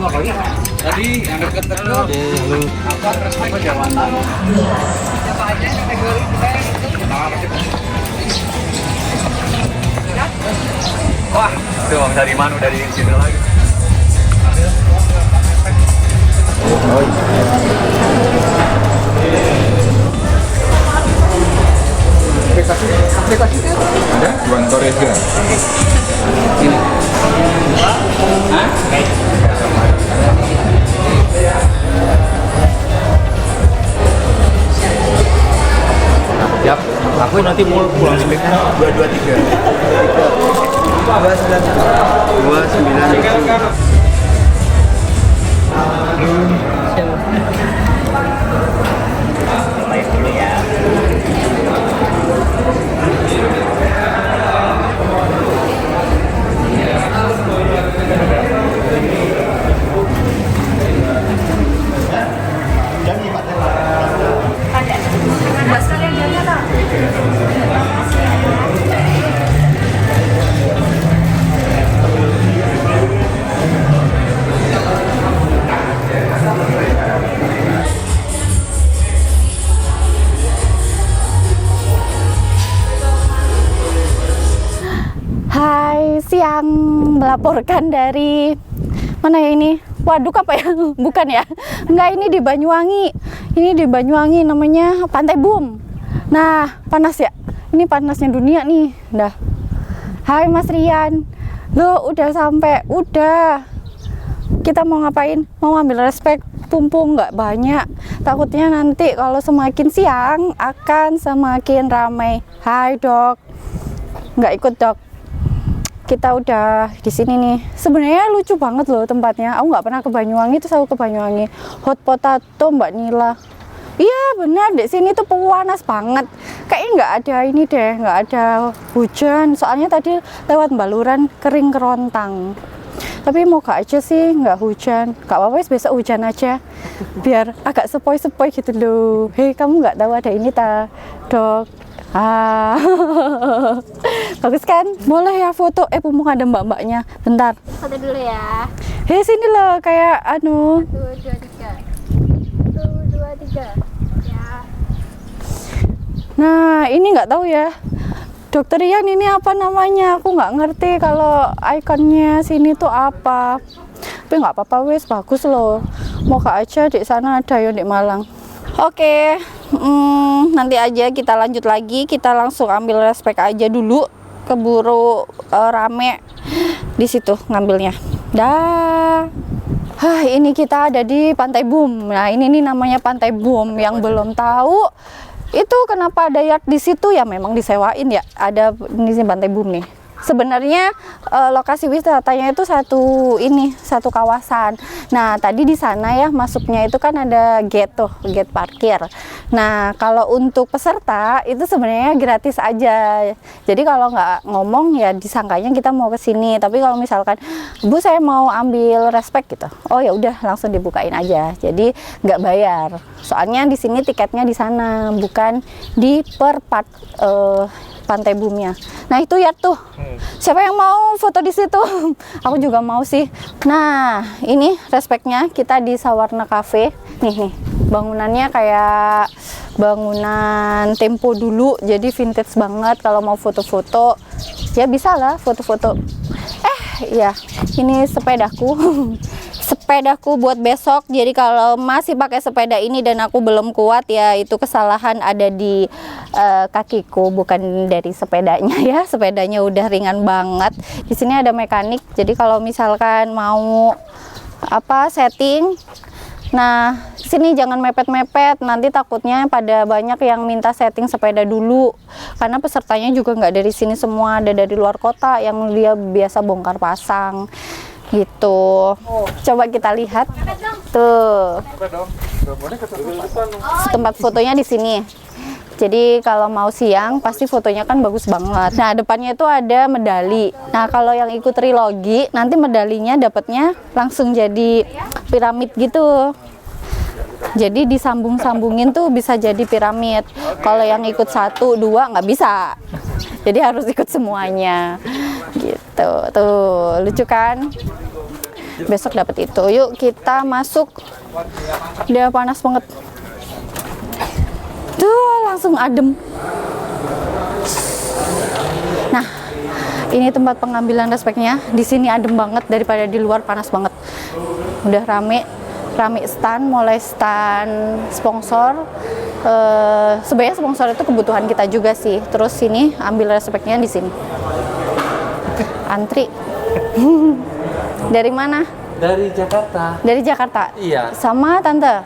Tadi yang deket-deket apa respect jawatan. Siapa aja kategori kita wah, tuh Bang Sariman udah di sini lagi. Oh iya. Aplikasinya ada One Torrega. Ini. Hah? Siap. Aku nanti mau pulang sini 223. 293. Hai, siang melaporkan dari mana ya ini? Waduk apa ya? Bukan ya? Enggak, ini di Banyuwangi. Ini di Banyuwangi namanya Pantai Boom. Nah, panas ya? Ini panasnya dunia nih. Dah. Hai Mas Rian. Lo udah sampai? Udah. Kita mau ngapain? Mau ambil respect pumpung nggak banyak. Takutnya nanti kalau semakin siang akan semakin ramai. Hai Dok. Nggak ikut Dok. Kita udah di sini nih. Sebenarnya lucu banget loh tempatnya. Aku nggak pernah ke Banyuwangi, terus aku ke Banyuwangi. Hot potato Mbak Nila. Iya benar, di sini tuh panas banget. Kayaknya nggak ada ini deh, nggak ada hujan. Soalnya tadi lewat Baluran kering kerontang. Tapi moga aja sih nggak hujan. Nggak apa-apa, besok hujan aja. Biar agak sepoi-sepoi gitu loh. Hei, kamu nggak tahu ada ini ta, Dok? Ah, bagus kan? Boleh ya foto? Mumpung ada mbak-mbaknya. Bentar. Foto dulu ya. Hei, sini loh, kayak anu. 1, 2, 3. 1, 2, 3. Ya. Nah, ini nggak tahu ya. Dokter Ian ini apa namanya? Aku nggak ngerti kalau ikonnya sini tuh apa. Tapi nggak apa-apa, wes bagus loh. Moga aja di sana ada ya di Malang. Oke. Nanti aja kita lanjut lagi, kita langsung ambil respect aja dulu, keburu rame di situ ngambilnya. Dah. Ini kita ada di Pantai Boom. Nah, ini nih namanya Pantai Boom. Yang belum tahu itu kenapa ada yard di situ ya, memang disewain ya. Ada di sini Pantai Boom nih. Sebenarnya lokasi wisatanya itu satu kawasan. Nah, tadi di sana ya masuknya itu kan ada gate tuh, gate parkir. Nah, kalau untuk peserta itu sebenarnya gratis aja. Jadi kalau nggak ngomong ya disangkanya kita mau ke sini. Tapi kalau misalkan, Bu saya mau ambil respect gitu, oh ya udah langsung dibukain aja. Jadi nggak bayar. Soalnya di sini tiketnya di sana, bukan di Pantai Boomnya. Nah itu ya tuh. Siapa yang mau foto di situ? Aku juga mau sih. Nah ini respectnya kita di Sawarna Cafe. Nih bangunannya kayak bangunan tempo dulu. Jadi vintage banget. Kalau mau foto-foto ya bisa lah foto-foto. Ya ini sepedaku. Sepedaku buat besok. Jadi kalau masih pakai sepeda ini dan aku belum kuat ya itu kesalahan ada di kakiku, bukan dari sepedanya ya. Sepedanya udah ringan banget. Di sini ada mekanik. Jadi kalau misalkan mau setting, nah sini jangan mepet-mepet. Nanti takutnya pada banyak yang minta setting sepeda dulu. Karena pesertanya juga nggak dari sini semua, ada dari luar kota yang dia biasa bongkar pasang. Gitu. Coba kita lihat tuh tempat fotonya di sini. Jadi kalau mau siang pasti fotonya kan bagus banget. Nah depannya itu ada medali. Nah kalau yang ikut trilogi nanti medalinya dapatnya langsung jadi piramid gitu. Jadi disambung-sambungin tuh bisa jadi piramid. Kalau yang ikut 1, 2 nggak bisa. Jadi harus ikut semuanya. Gitu. Tuh lucu kan? besok dapat itu. Yuk kita masuk. Dia panas banget. Tuh langsung adem. Nah, ini tempat pengambilan respeknya. Di sini adem banget daripada di luar panas banget. Udah rame stand, mulai stand sponsor. Sebenarnya sponsor itu kebutuhan kita juga sih. Terus sini ambil respeknya di sini. Antri. Dari mana? Dari Jakarta. Dari Jakarta. Iya. Sama tante.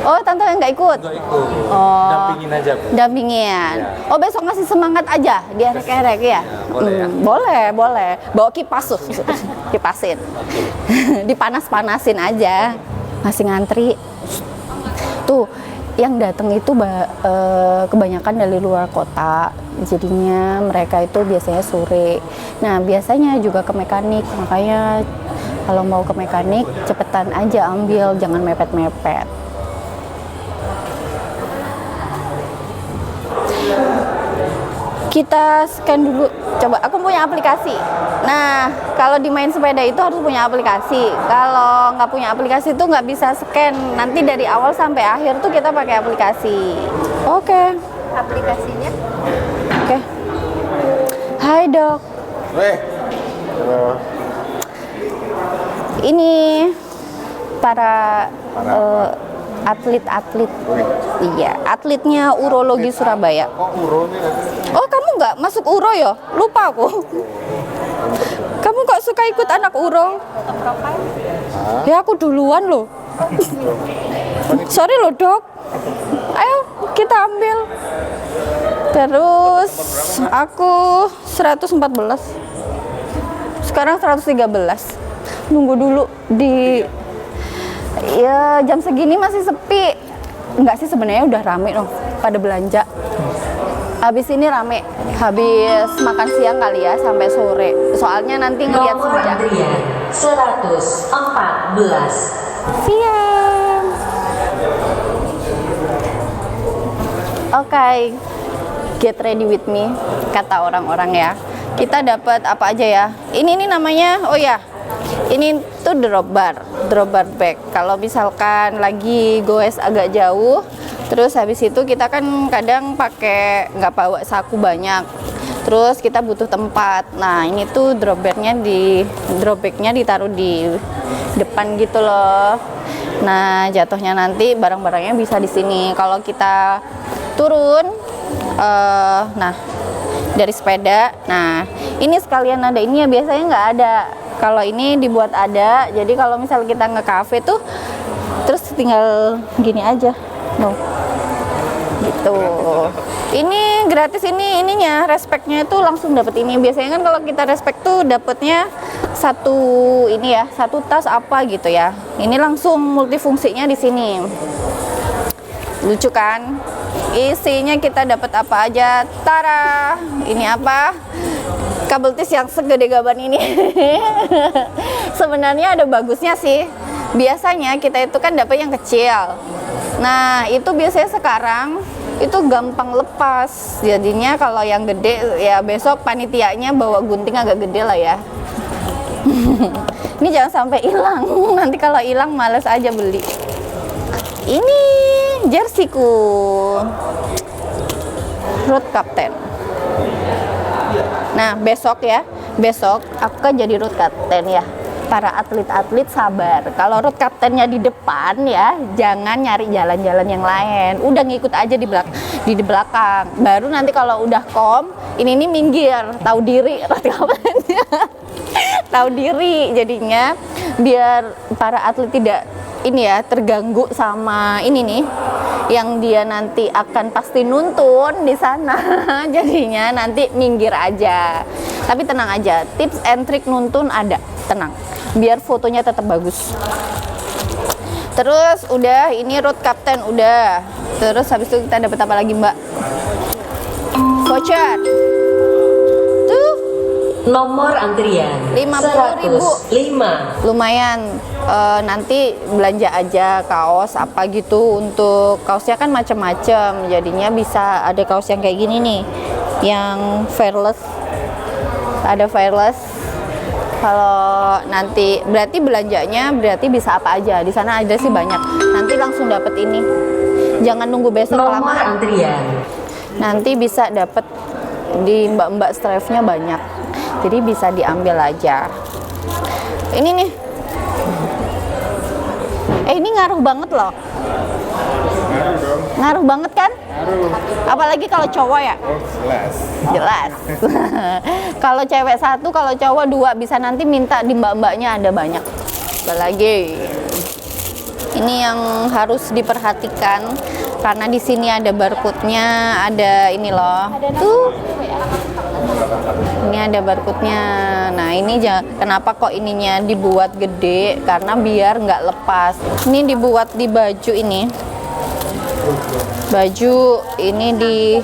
Oh, tante nggak ikut? Nggak ikut. Oh. Dampingin aja, Bu. Dampingin. Iya. Oh, besok masih semangat aja diarek-erek ya? Boleh ya? Boleh. Bawa kipas tuh. Kipasin. Dipanas-panasin aja. Masih ngantri. Tuh, yang datang itu kebanyakan dari luar kota, jadinya mereka itu biasanya sore. Nah, biasanya juga ke mekanik, makanya kalau mau ke mekanik cepetan aja ambil, jangan mepet-mepet. Kita scan dulu, coba. Aku punya aplikasi. Nah, kalau di main sepeda itu harus punya aplikasi. Kalau nggak punya aplikasi itu nggak bisa scan. Nanti dari awal sampai akhir tuh kita pakai aplikasi. Oke. Aplikasinya? Oke. Hai dok. Ini para atlet-atlet. Iya, atletnya urologi Surabaya. Oh, kamu nggak masuk uro ya? Lupa aku. Kamu kok suka ikut anak uro? Ya aku duluan loh. Sorry loh dok. Ayo kita ambil. Terus aku 114. Sekarang 113. Nunggu dulu di ya jam segini masih sepi. Enggak sih, sebenarnya udah rame dong pada belanja. Habis ini rame, habis makan siang kali ya sampai sore. Soalnya nanti ngeliat Nomor senja. antrian 114. Siang. Oke, get ready with me, kata orang-orang ya. Kita dapat apa aja ya? Ini namanya, oh ya, ini tuh drop bar bag. Kalau misalkan lagi goes agak jauh, terus habis itu kita kan kadang pakai nggak bawa saku banyak, terus kita butuh tempat. Nah ini tuh drop bagnya ditaruh di depan gitu loh. Nah jatuhnya nanti barang-barangnya bisa di sini. Kalau kita turun, nah dari sepeda, nah ini sekalian ada ini ya, biasanya nggak ada. Kalau ini dibuat ada, jadi kalau misal kita nge-cafe tuh terus tinggal gini aja no, gitu. Ini gratis, ininya respeknya itu langsung dapat ini. Biasanya kan kalau kita respek tuh dapatnya satu ini ya, satu tas apa gitu ya. Ini langsung multifungsinya di sini. Lucu kan? Isinya kita dapat apa aja. Tara, ini apa? Kabel tis yang segede gaban ini. Sebenarnya ada bagusnya sih. Biasanya kita itu kan dapat yang kecil. Nah itu biasanya sekarang itu gampang lepas. Jadinya kalau yang gede ya besok panitianya bawa gunting agak gede lah ya. Ini jangan sampai hilang. Nanti kalau hilang males aja beli. Ini jerseyku, Road Captain. Nah besok aku kan jadi road captain ya. Para atlet-atlet sabar. Kalau road captainnya di depan ya, jangan nyari jalan-jalan yang lain. Udah ngikut aja di belakang. Baru nanti kalau udah ini minggir, tahu diri road captainnya. Tahu diri, jadinya biar para atlet tidak terganggu sama ini nih, yang dia nanti akan pasti nuntun di sana. Jadinya nanti minggir aja. Tapi tenang aja, tips and trick nuntun ada, tenang. Biar fotonya tetap bagus. Terus udah, ini road captain udah. Terus habis itu kita dapat apa lagi, Mbak? Voucher. Tuh, Nomor antrian 50.000. 105. Lumayan. Nanti belanja aja kaos apa gitu. Untuk kaosnya kan macam-macam, jadinya bisa ada kaos yang kayak gini nih, yang Fearless, ada Fearless, Kalau nanti berarti belanjanya berarti bisa apa aja. Di sana ada sih banyak. Nanti langsung dapet ini. Jangan nunggu besok Nomor lama. antrian Nanti bisa dapet di mbak-mbak strefnya banyak. Jadi bisa diambil aja. Ini nih. Ini ngaruh banget loh. Ngaruh banget kan? Ngaruh. Apalagi kalau cowok ya. Oh, jelas. Jelas. Kalau cewek satu, kalau cowok dua, bisa nanti minta di mbak-mbaknya ada banyak. Apalagi ini yang harus diperhatikan karena di sini ada barcode-nya, ada ini loh. Tuh. Ini ada barcode-nya. Nah, ini kenapa kok ininya dibuat gede? Karena biar nggak lepas. Ini dibuat di baju ini. Baju ini di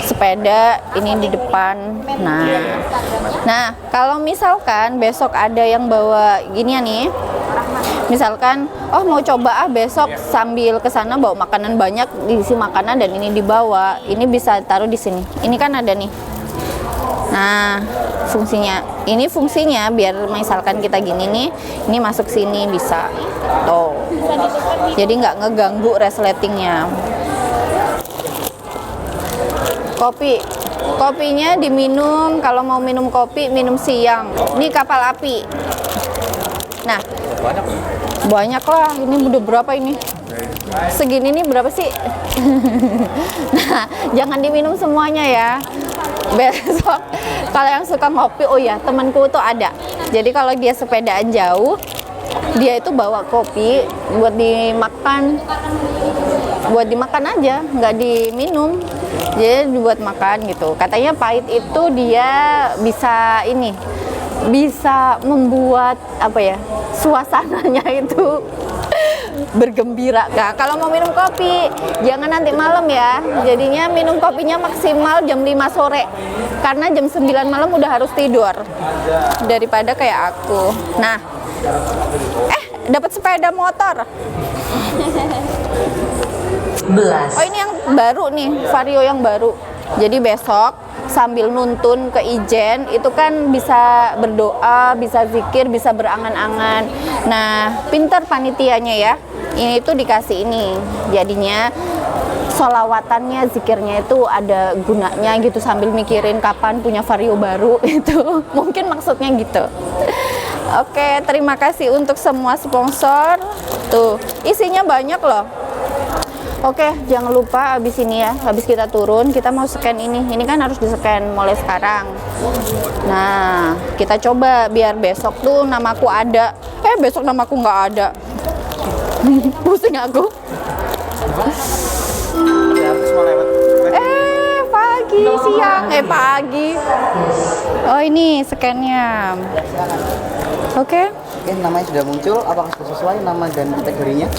sepeda, ini di depan. Nah, kalau misalkan besok ada yang bawa ginian nih, misalkan mau coba besok sambil kesana bawa makanan banyak, diisi makanan dan ini dibawa, ini bisa taruh di sini. Ini kan ada nih. Nah, ini fungsinya biar misalkan kita gini nih, ini masuk sini bisa. Tuh. Jadi nggak ngeganggu resletingnya. Kopinya diminum, kalau mau minum kopi minum siang. Ini kapal api. Nah, banyak lah. Ini udah berapa ini? Segini nih berapa sih? Nah, jangan diminum semuanya ya. Besok kalau yang suka ngopi, oh ya temanku tuh ada. Jadi kalau dia sepedaan jauh, dia itu bawa kopi buat dimakan aja, nggak diminum. Jadi dibuat makan gitu. Katanya pahit itu dia bisa membuat suasananya itu bergembira. Nah, kalau mau minum kopi jangan nanti malam ya. Jadinya minum kopinya maksimal jam 5 sore. Karena jam 9 malam udah harus tidur. Daripada kayak aku. Nah. Dapat sepeda motor. Oh, ini yang baru nih, Vario yang baru. Jadi besok sambil nuntun ke Ijen itu kan bisa berdoa, bisa zikir, bisa berangan-angan. Nah, pintar panitianya ya. Ini tuh dikasih ini. Jadinya sholawatannya, zikirnya itu ada gunanya gitu sambil mikirin kapan punya Vario baru itu. Mungkin maksudnya gitu. Oke, terima kasih untuk semua sponsor. Tuh, isinya banyak loh. Oke, jangan lupa abis ini ya, habis kita turun, kita mau scan ini. Ini kan harus di-scan mulai sekarang. Nah, kita coba biar besok tuh namaku ada. Besok namaku nggak ada. Pusing aku. Pagi. Oh, ini scan-nya. Oke. Namanya sudah muncul, apakah sudah sesuai nama dan kategorinya?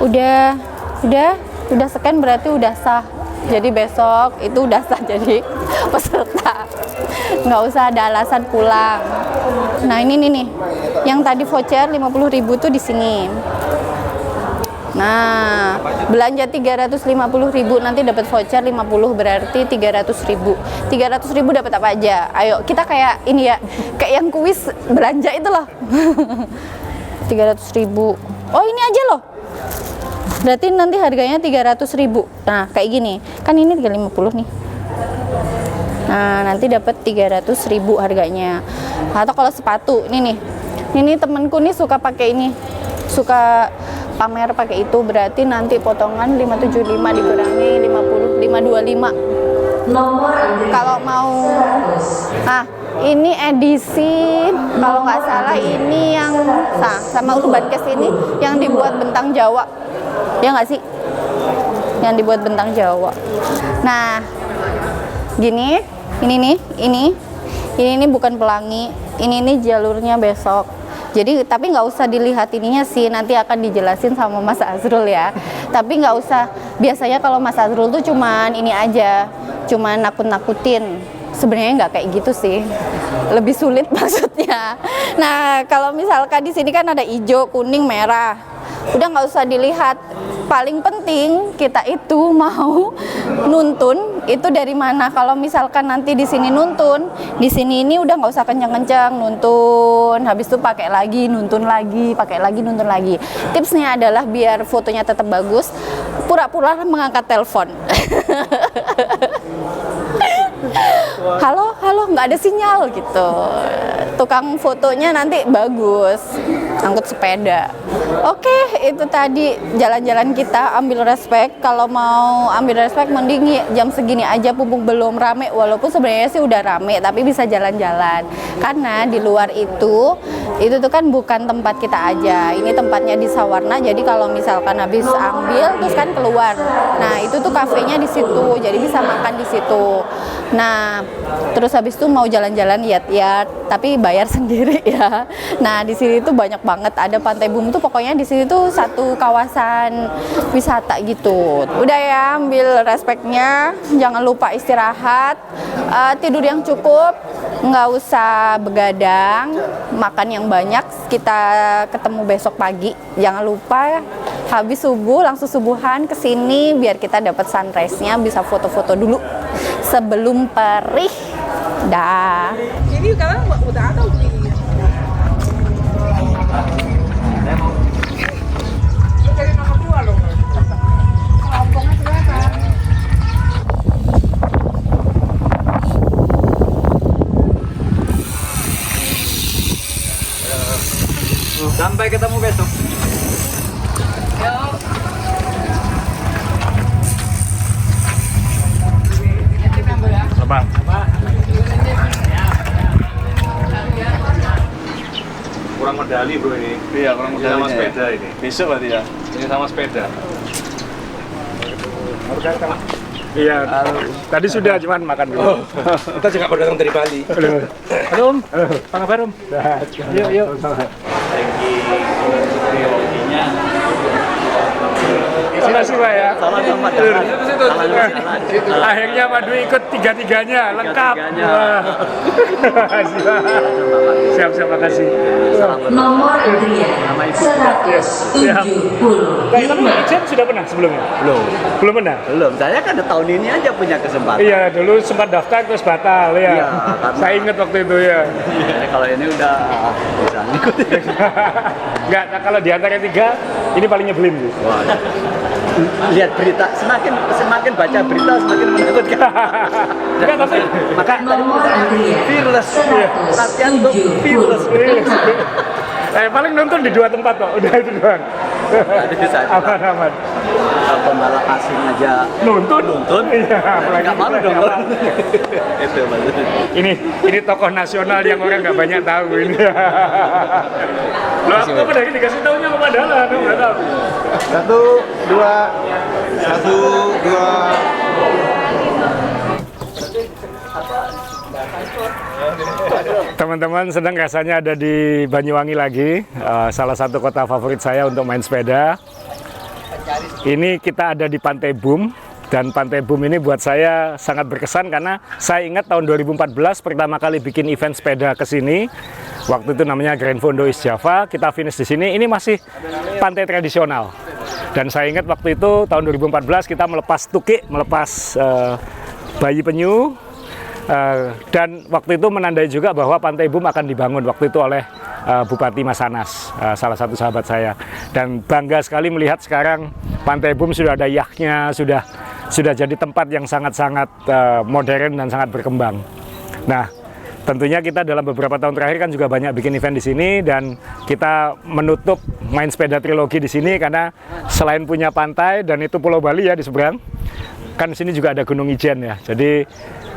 Udah scan berarti udah sah. Jadi besok itu udah sah jadi peserta. Nggak usah ada alasan pulang. Nah, ini nih. Yang tadi voucher 50.000 tuh di sini. Nah, belanja 350.000 nanti dapat voucher 50 berarti 300.000. 300.000 dapat apa aja? Ayo, kita kayak ini ya, kayak yang kuis belanja itu loh. 300.000. Oh, ini aja loh. Berarti nanti harganya 300.000. Nah, kayak gini. Kan ini 350 nih. Nah, nanti dapat 300.000 harganya. Atau kalau sepatu, ini nih. Ini temenku nih suka pakai ini. Suka pamer pakai itu, berarti nanti potongan 575 dikurangi 50, 525. nomor antrian Kalau mau ini edisi kalau nggak salah ini yang sama Urban Case ini yang dibuat Bentang Jawa, ya nggak sih, yang dibuat Bentang Jawa. Nah gini, ini bukan pelangi, ini jalurnya besok. Jadi tapi nggak usah dilihat ininya sih, nanti akan dijelasin sama Mas Azrul ya. Tapi nggak usah, biasanya kalau Mas Azrul tuh cuman ini aja, cuman nakut-nakutin. Sebenarnya nggak kayak gitu sih, lebih sulit maksudnya. Nah kalau misalkan di sini kan ada hijau, kuning, merah, udah nggak usah dilihat paling penting kita itu mau nuntun itu dari mana. Kalau misalkan nanti di sini nuntun, di sini ini udah nggak usah kencang-kencang nuntun, habis itu pakai lagi nuntun lagi, pakai lagi nuntun lagi. Tipsnya adalah biar fotonya tetap bagus, pura-pura mengangkat telepon. Halo, nggak ada sinyal gitu. Tukang fotonya nanti bagus, angkut sepeda. Oke, itu tadi jalan-jalan kita ambil respect. Kalau mau ambil respect mending jam segini aja, pupuk belum rame. Walaupun sebenarnya sih udah rame, tapi bisa jalan-jalan. Karena di luar itu tuh kan bukan tempat kita aja. Ini tempatnya di Sawarna. Jadi kalau misalkan habis ambil terus kan keluar. Nah, itu tuh kafenya di situ. Jadi bisa makan di situ. Nah, terus habis itu mau jalan-jalan lihat-lihat, tapi bayar sendiri ya. Nah, di sini tuh banyak banget ada Pantai Bum tuh, pokoknya di sini tuh satu kawasan wisata gitu. Udah ya, ambil respeknya, jangan lupa istirahat, tidur yang cukup, nggak usah begadang, makan yang banyak. Kita ketemu besok pagi. Jangan lupa habis subuh langsung subuhan ke sini biar kita dapat sunrise-nya, bisa foto-foto dulu sebelum perih. Dah. Ini sekarang udah ada beli. Jadi nomor 2 loh. Rombongan silakan. Sampai ketemu besok. Bang. Kurang medali bro ini. Iya, kurang medali sama sepeda ini. Besok berarti ya. Ini sama sepeda. Iya. Tadi sudah cuman makan dulu. Kita juga baru datang dari Bali. Halo Om. Apa kabar Om? Yuk. Terima kasih Pak ya. Sama-sama. Akhirnya Pak Dwi ikut tiga-tiganya, lengkap. Wah. Makasih Pak. Siap, makasih. Nomor antrian 170. Tapi Ijen sudah pernah sebelumnya? Belum pernah? Belum, saya kan tahun ini aja punya kesempatan. Iya, dulu sempat daftar terus batal ya. Iya, karena- Saya ingat waktu itu ya. Kalau ini udah bisa ngikutin. Enggak, nah kalau di antara tiga, ini paling nyebelin sih. Wah, lihat berita, semakin baca berita semakin menakutkan. Enggak, tapi Maka Nomor antrian fearless, latihan untuk fearless. paling nonton di 2 tempat kok, udah itu doang. Bisa. Aman. Pembalap asing aja Nonton? Iya, apalagi nggak malu dong. Itu maksudnya. Ini tokoh nasional yang orang nggak banyak tahu ini. Lo aku pada ini dikasih tahunya ke Padahal, nggak tahu. 1, 2, 1, 2. Teman-teman sedang rasanya ada di Banyuwangi lagi, salah satu kota favorit saya untuk main sepeda. Ini kita ada di Pantai Bum, dan Pantai Bum ini buat saya sangat berkesan karena saya ingat tahun 2014 pertama kali bikin event sepeda ke sini. Waktu itu namanya Grand Fondo East Java, kita finish di sini. Ini masih pantai tradisional. Dan saya ingat waktu itu tahun 2014 kita melepas tukik, melepas bayi penyu. Dan waktu itu menandai juga bahwa Pantai Bum akan dibangun waktu itu oleh Bupati Mas Anas, salah satu sahabat saya. Dan bangga sekali melihat sekarang Pantai Bum sudah ada yachtnya, sudah jadi tempat yang sangat-sangat modern dan sangat berkembang. Nah, tentunya kita dalam beberapa tahun terakhir kan juga banyak bikin event di sini, dan kita menutup main sepeda trilogi di sini karena selain punya pantai dan itu Pulau Bali ya di seberang, kan di sini juga ada Gunung Ijen ya. Jadi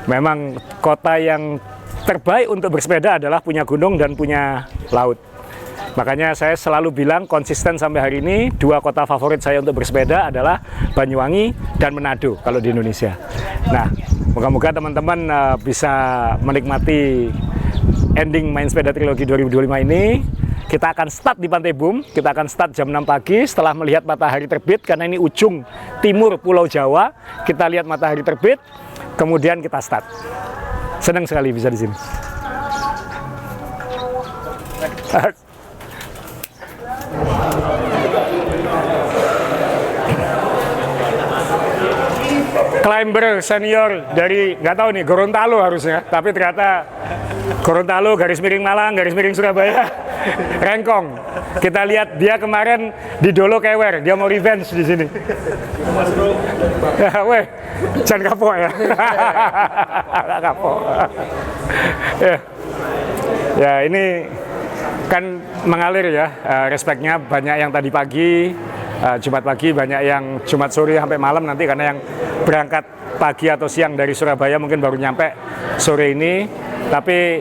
memang kota yang terbaik untuk bersepeda adalah punya gunung dan punya laut. Makanya saya selalu bilang konsisten sampai hari ini, 2 kota favorit saya untuk bersepeda adalah Banyuwangi dan Manado kalau di Indonesia. Nah, moga-moga teman-teman bisa menikmati ending main sepeda trilogi 2025 ini. Kita akan start di Pantai Bum, kita akan start jam 6 pagi setelah melihat matahari terbit, karena ini ujung timur Pulau Jawa. Kita lihat matahari terbit, kemudian kita start. Senang sekali bisa di sini. climber senior dari, nggak tahu nih, Gorontalo harusnya, tapi ternyata Gorontalo garis miring Malang, garis miring Surabaya, Rengkong. Kita lihat dia kemarin di Dolo Kewer, dia mau revenge di sini. Weh, jangan kapok ya. Kapok. Ya, ini kan mengalir ya, respectnya banyak yang tadi pagi, Jumat pagi, banyak yang Jumat sore sampai malam nanti, karena yang berangkat pagi atau siang dari Surabaya mungkin baru nyampe sore ini. Tapi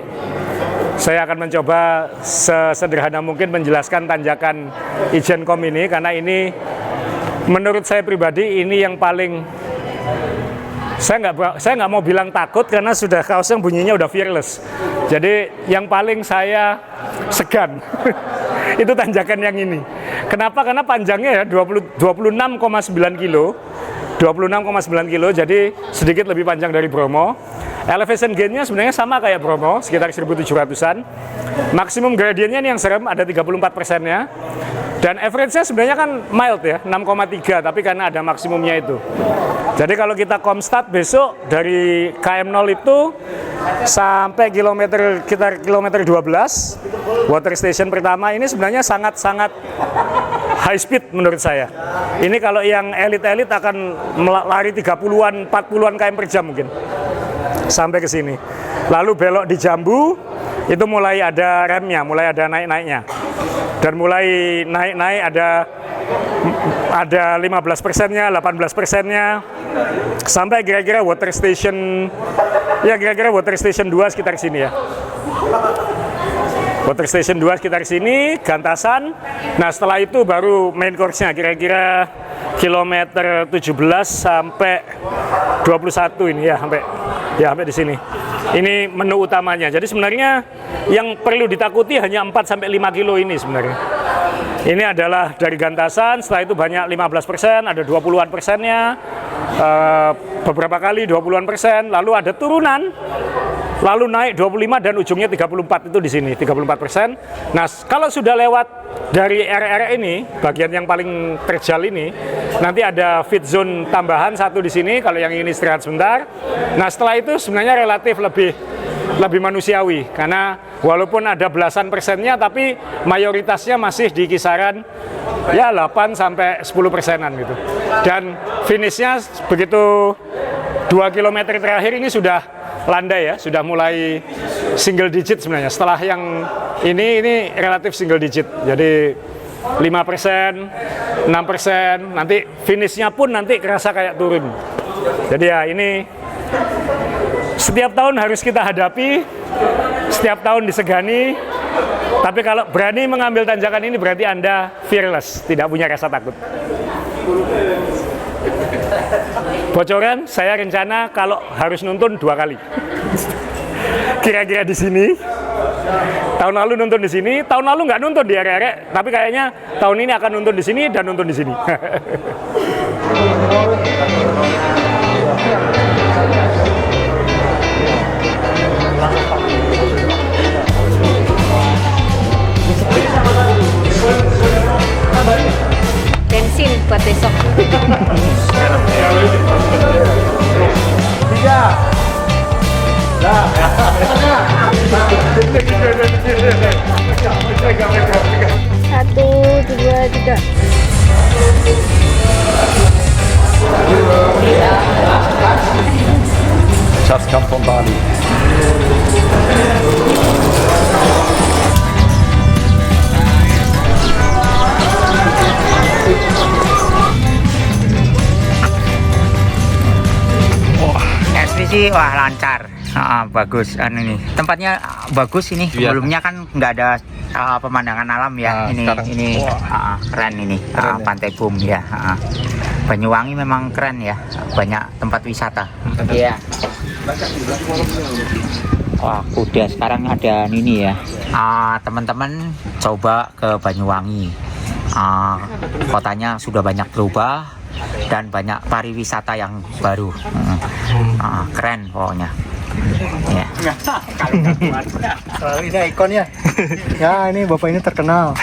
saya akan mencoba sesederhana mungkin menjelaskan tanjakan Ijenkom ini, karena ini menurut saya pribadi ini yang paling, saya nggak mau bilang takut karena sudah kaosnya bunyinya udah fearless. Jadi yang paling saya segan itu tanjakan yang ini. Kenapa? Karena panjangnya ya 26,9 kilo. 26,9 kilo, jadi sedikit lebih panjang dari Bromo. Elevation gain-nya sebenarnya sama kayak Bromo, sekitar 1.700-an. Maksimum gradiennya ini yang serem, ada 34%-nya. Dan average-nya sebenarnya kan mild ya, 6,3, tapi karena ada maksimumnya itu. Jadi kalau kita komstat besok dari KM0 itu sampai kilometer 12, water station pertama ini sebenarnya sangat-sangat high speed menurut saya. Ini kalau yang elit-elit akan lari 30-an, 40-an km per jam mungkin sampai ke sini. Lalu belok di Jambu itu mulai ada remnya, mulai ada naik-naiknya. Dan mulai naik-naik ada 15%-nya, 18%-nya sampai kira-kira water station 2 sekitar sini ya. Water station 2 sekitar sini, Gantasan. Nah setelah itu baru main course-nya kira-kira kilometer 17 sampai 21 ini ya, sampai di sini. Ini menu utamanya. Jadi sebenarnya yang perlu ditakuti hanya 4 sampai 5 kilo ini sebenarnya. Ini adalah dari Gantasan, setelah itu banyak 15%, ada 20-an persennya, beberapa kali 20-an persen, lalu ada turunan, lalu naik 25 dan ujungnya 34 itu di sini, 34%. Nah, kalau sudah lewat dari area ini, bagian yang paling terjal ini, nanti ada fit zone tambahan satu di sini, kalau yang ini istirahat sebentar. Nah, setelah itu sebenarnya relatif lebih manusiawi, karena walaupun ada belasan persennya, tapi mayoritasnya masih di kisaran ya 8 sampai 10%-an gitu. Dan finishnya begitu 2 km terakhir ini sudah landai ya, sudah mulai single digit sebenarnya. Setelah yang ini relatif single digit, jadi 5%, 6%, nanti finishnya pun nanti kerasa kayak turun. Jadi ya ini setiap tahun harus kita hadapi, setiap tahun disegani, tapi kalau berani mengambil tanjakan ini berarti Anda fearless, tidak punya rasa takut. Bocoran, saya rencana kalau harus nuntun 2 kali. Kira-kira di sini. Tahun lalu nuntun di sini, tahun lalu nggak nuntun di area-area, tapi kayaknya tahun ini akan nuntun di sini dan nuntun di sini. Bensin buat besok. Satu, dua, tiga. Just come from Bali. Ekspedisi wah lancar, bagus. Ini tempatnya bagus ini. Sebelumnya kan nggak ada pemandangan alam ya. Ini keren ini, Pantai Bum ya. Banyuwangi memang keren ya, banyak tempat wisata. Iya. Wah kuda sekarang ada ini ya. Teman-teman coba ke Banyuwangi. Kotanya sudah banyak berubah dan banyak pariwisata yang baru. Keren pokoknya. Ya. Selalu ini ikonnya. Ya ini bapak ini terkenal.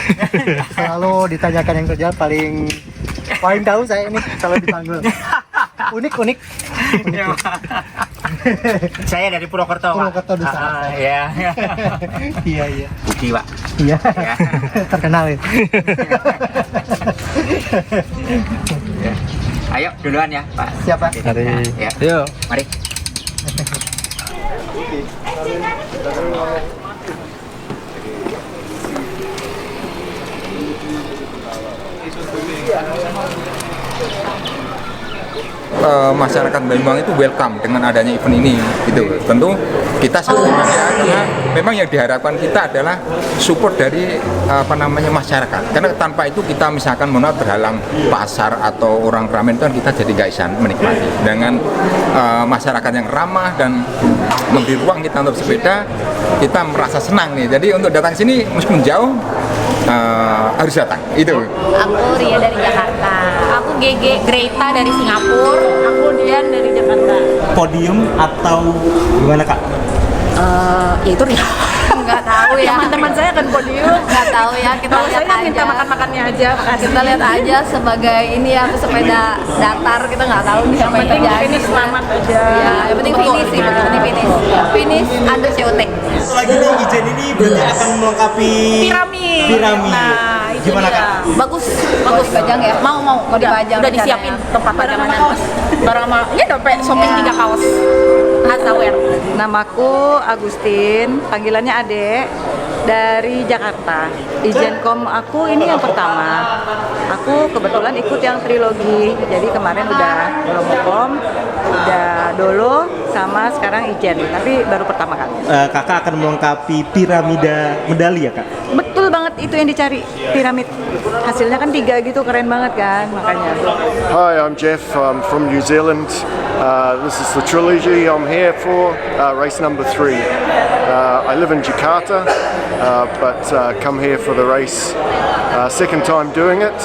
Selalu ditanyakan yang kerja paling tahu saya ini kalau dipanggil. Unik. Saya dari Purwokerto, Pak. Purwokerto Desa. Iya. Iya. Budi, Pak. Iya. Ya. Terkenal ya. Ya. Ayo duluan ya, Pak. Siapa? Ya. Yuk. Mari. Masyarakat Banyuwangi itu welcome dengan adanya event ini gitu. Tentu kita senang ya, karena memang yang diharapkan kita adalah support dari masyarakat, karena tanpa itu kita misalkan terhalang pasar atau orang ramai itu kan kita jadi gak bisa menikmati. Dengan masyarakat yang ramah dan memberi ruang kita untuk sepeda, kita merasa senang nih. Jadi untuk datang sini meskipun jauh harus datang itu. Aku Ria dari Jakarta. Aku Greta dari Singapura. Aku Dian dari Jakarta. Podium atau gimana Kak? Ya itu Ria. Nggak tahu ya. Teman-teman saya kan podium. Nggak tahu ya. Kita lihat aja. Minta makan-makannya aja. Kita lihat aja sebagai ini ya sepeda datar. Kita nggak tahu nih apa yang terjadi. Finish selamat aja. Ya, yang penting finish sih. Penting finish. Finish ada COT. Lagi nih Ijen ini berarti akan melengkapi piramid. Nah, itu Gimana dia. Kak? Bagus dipajang ya. Mau dipajang. Udah disiapin tempat pajangan. Barang sama ini dompet shopping 3 kaos. Hasawer. Namaku Agustin, panggilannya Ade dari Jakarta. Ijenkom aku ini yang pertama. Aku kebetulan ikut yang trilogi. Jadi kemarin udah Bromokom, udah Dolo, sama sekarang Ijen. Tapi baru pertama kali. Kakak akan melengkapi piramida medali ya Kak? Betul banget itu yang dicari, piramid. Hasilnya kan 3 gitu, keren banget kan, makanya. Hi, I'm Jeff. I'm from New Zealand. This is the trilogy I'm here for, race number 3. I live in Jakarta, but come here for the race. Second time doing it.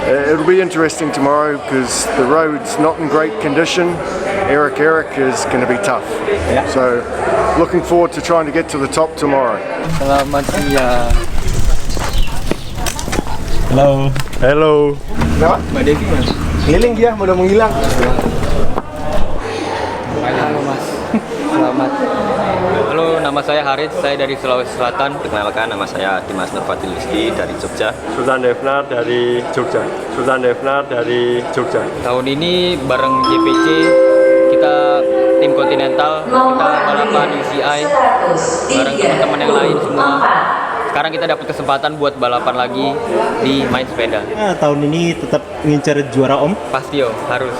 It'll be interesting tomorrow because the road's not in great condition. Eric is going to be tough. So looking forward to trying to get to the top tomorrow. Selamat siang. Halo. Mbak Devi mas. Keliling dia, udah menghilang. Halo mas. Selamat. Halo, nama saya Harit, saya dari Sulawesi Selatan. Perkenalkan, nama saya Dimas Nurfatil Rizky dari Jogja. Sultan Devnar dari Jogja. Tahun ini bareng JPC, kita tim kontinental, kita balapan UCI bareng teman-teman yang lain semua. Sekarang kita dapat kesempatan buat balapan lagi di main sepeda. Tahun ini tetap ngincar juara Om? Pasti harus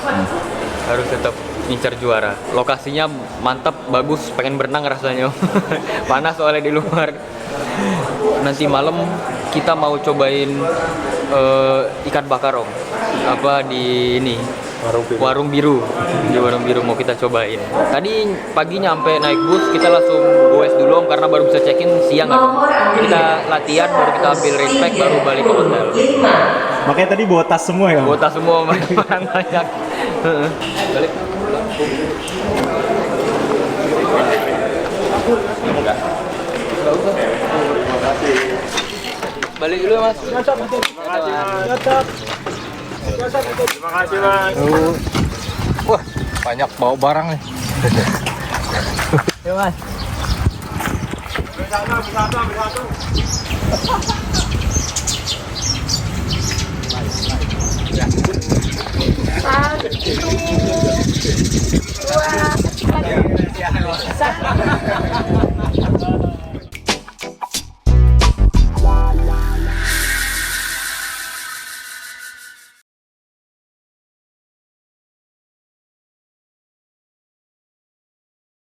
tetap ngincar juara. Lokasinya mantap, bagus, pengen berenang rasanya. Panas soalnya di luar. Nanti malam kita mau cobain ikan bakar Om. Apa di ini? Warung biru. Di warung biru mau kita cobain. Tadi pagi nyampe naik bus, kita langsung goes dulu Om karena baru bisa check-in siang kan. Kita latihan, baru kita ambil respect, baru balik ke hotel. Makanya tadi bawa tas semua ya? Bawa tas semua, banyak. Balik. Balik dulu mas. Terima kasih mas. Wah, banyak bawa barang nih. Ya mas. Bersatu. 1, 2, 3.